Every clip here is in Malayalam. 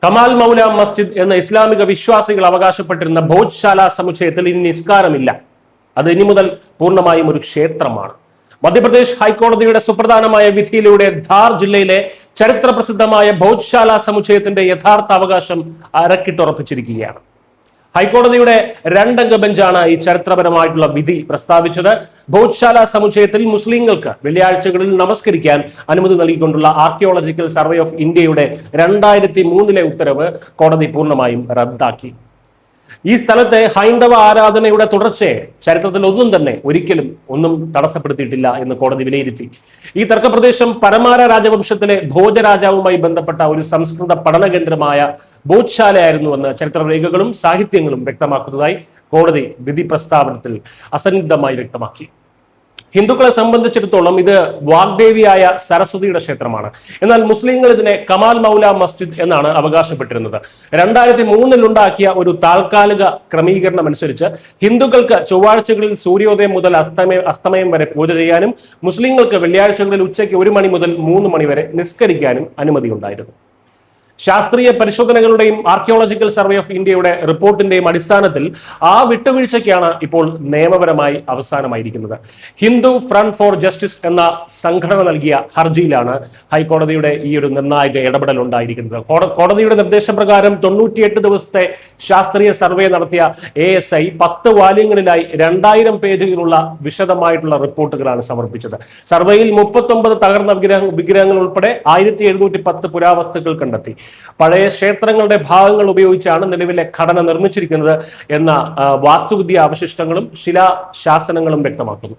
കമാൽ മൗല മസ്ജിദ് എന്ന ഇസ്ലാമിക വിശ്വാസികൾ അവകാശപ്പെട്ടിരുന്ന ഭോജ്ശാല സമുച്ചയത്തിൽ ഇനി നിസ്കാരമില്ല. അത് ഇനി മുതൽ പൂർണ്ണമായും ഒരു ക്ഷേത്രമാണ്. മധ്യപ്രദേശ് ഹൈക്കോടതിയുടെ സുപ്രധാനമായ വിധിയിലൂടെ ധാർ ജില്ലയിലെ ചരിത്ര പ്രസിദ്ധമായ ഭോജ്ശാല സമുച്ചയത്തിന്റെ യഥാർത്ഥ അവകാശം അരക്കിട്ടുറപ്പിച്ചിരിക്കുകയാണ്. ഹൈക്കോടതിയുടെ രണ്ടംഗ ബെഞ്ചാണ് ഈ ചരിത്രപരമായിട്ടുള്ള വിധി പ്രസ്താവിച്ചത്. ഭോജ്ശാല സമുച്ചയത്തിൽ മുസ്ലിങ്ങൾക്ക് വെള്ളിയാഴ്ചകളിൽ നമസ്കരിക്കാൻ അനുമതി നൽകിക്കൊണ്ടുള്ള ആർക്കിയോളജിക്കൽ സർവേ ഓഫ് ഇന്ത്യയുടെ 2003 ഉത്തരവ് കോടതി പൂർണ്ണമായും റദ്ദാക്കി. ഈ സ്ഥലത്തെ ഹൈന്ദവ ആരാധനയുടെ തുടർച്ചയെ ചരിത്രത്തിൽ ഒരിക്കലും തടസ്സപ്പെടുത്തിയിട്ടില്ല എന്ന് കോടതി വിലയിരുത്തി. ഈ തർക്കപ്രദേശം പരമാര രാജവംശത്തിലെ ഭോജരാജാവുമായി ബന്ധപ്പെട്ട ഒരു സംസ്കൃത പഠന കേന്ദ്രമായ ഭോജ്ശാലയായിരുന്നുവെന്ന് ചരിത്രരേഖകളും സാഹിത്യങ്ങളും വ്യക്തമാക്കുന്നതായി കോടതി വിധി പ്രസ്താവനത്തിൽ അസന്നിഗ്ധമായി വ്യക്തമാക്കി. ഹിന്ദുക്കളെ സംബന്ധിച്ചിടത്തോളം ഇത് വാഗ്ദേവിയായ സരസ്വതിയുടെ ക്ഷേത്രമാണ്. എന്നാൽ മുസ്ലിങ്ങൾ ഇതിനെ കമാൽ മൗല മസ്ജിദ് എന്നാണ് അവകാശപ്പെട്ടിരുന്നത്. 2003 ഉണ്ടാക്കിയ ഒരു താൽക്കാലിക ക്രമീകരണം അനുസരിച്ച് ഹിന്ദുക്കൾക്ക് ചൊവ്വാഴ്ചകളിൽ സൂര്യോദയം മുതൽ അസ്തമയം വരെ പൂജ ചെയ്യാനും മുസ്ലിങ്ങൾക്ക് വെള്ളിയാഴ്ചകളിൽ ഉച്ചയ്ക്ക് 1 മണി മുതൽ 3 മണി വരെ നിസ്കരിക്കാനും അനുമതിയുണ്ടായിരുന്നു. ശാസ്ത്രീയ പരിശോധനകളുടെയും ആർക്കിയോളജിക്കൽ സർവേ ഓഫ് ഇന്ത്യയുടെ റിപ്പോർട്ടിന്റെയും അടിസ്ഥാനത്തിൽ ആ വിട്ടുവീഴ്ചയ്ക്കാണ് ഇപ്പോൾ നിയമപരമായി അവസാനമായിരിക്കുന്നത്. ഹിന്ദു ഫ്രണ്ട് ഫോർ ജസ്റ്റിസ് എന്ന സംഘടന നൽകിയ ഹർജിയിലാണ് ഹൈക്കോടതിയുടെ ഈ ഒരു നിർണായക ഇടപെടൽ ഉണ്ടായിരിക്കുന്നത്. കോടതിയുടെ നിർദ്ദേശപ്രകാരം 98 ദിവസത്തെ ശാസ്ത്രീയ സർവേ നടത്തിയ ASI 10 വാല്യങ്ങളിലായി 2000 പേജുകളുള്ള വിശദമായിട്ടുള്ള റിപ്പോർട്ടുകളാണ് സമർപ്പിച്ചത്. സർവേയിൽ 39 തകർന്ന വിഗ്രഹങ്ങൾ ഉൾപ്പെടെ 1710 പുരാവസ്തുക്കൾ കണ്ടെത്തി. പഴയ ക്ഷേത്രങ്ങളുടെ ഭാഗങ്ങൾ ഉപയോഗിച്ചാണ് നിലവിലെ ഘടന നിർമ്മിച്ചിരിക്കുന്നത് എന്ന വാസ്തുവിദ്യ അവശിഷ്ടങ്ങളും ശിലാശാസനങ്ങളും വ്യക്തമാക്കുന്നു.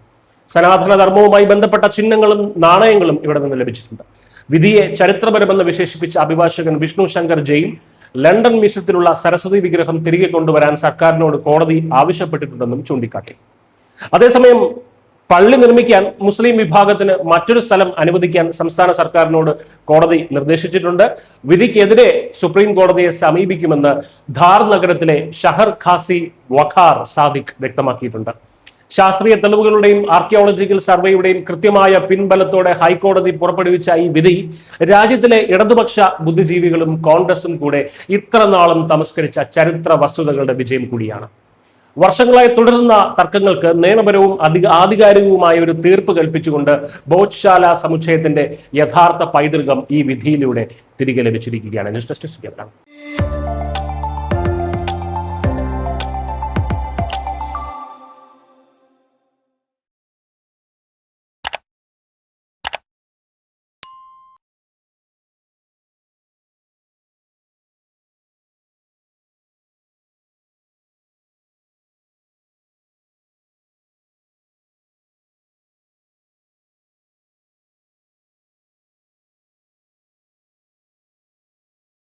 സനാതന ധർമ്മവുമായി ബന്ധപ്പെട്ട ചിഹ്നങ്ങളും നാണയങ്ങളും ഇവിടെ നിന്ന് ലഭിച്ചിട്ടുണ്ട്. വിധിയെ ചരിത്രപരമെന്ന് വിശേഷിപ്പിച്ച അഭിഭാഷകൻ വിഷ്ണു ശങ്കർ ജെയിൻ ലണ്ടൻ മ്യൂസിയത്തിലുള്ള സരസ്വതി വിഗ്രഹം തിരികെ കൊണ്ടുവരാൻ സർക്കാരിനോട് കോടതി ആവശ്യപ്പെട്ടിട്ടുണ്ടെന്നും ചൂണ്ടിക്കാട്ടി. അതേസമയം പള്ളി നിർമ്മിക്കാൻ മുസ്ലിം വിഭാഗത്തിന് മറ്റൊരു സ്ഥലം അനുവദിക്കാൻ സംസ്ഥാന സർക്കാരിനോട് കോടതി നിർദ്ദേശിച്ചിട്ടുണ്ട്. വിധിക്കെതിരെ സുപ്രീം കോടതിയെ സമീപിക്കുമെന്ന് ധാർ നഗരത്തിലെ ഷഹർ ഖാസി വഖാർ സാദിഖ് വ്യക്തമാക്കിയിട്ടുണ്ട്. ശാസ്ത്രീയ തെളിവുകളുടെയും ആർക്കിയോളജിക്കൽ സർവേയുടെയും കൃത്യമായ പിൻബലത്തോടെ ഹൈക്കോടതി പുറപ്പെടുവിച്ച ഈ വിധി രാജ്യത്തിലെ ഇടതുപക്ഷ ബുദ്ധിജീവികളും കോൺഗ്രസും കൂടെ ഇത്ര നാളും തമസ്കരിച്ച ചരിത്ര വസ്തുതകളുടെ വിജയം കൂടിയാണ്. വർഷങ്ങളായി തുടരുന്ന തർക്കങ്ങൾക്ക് നിയമപരവും ആധികാരികവുമായ ഒരു തീർപ്പ് കൽപ്പിച്ചുകൊണ്ട് ഭോജ്ശാല സമുച്ചയത്തിന്റെ യഥാർത്ഥ പൈതൃകം ഈ വിധിയിലൂടെ തിരികെ ലഭിച്ചിരിക്കുകയാണ്. News desk.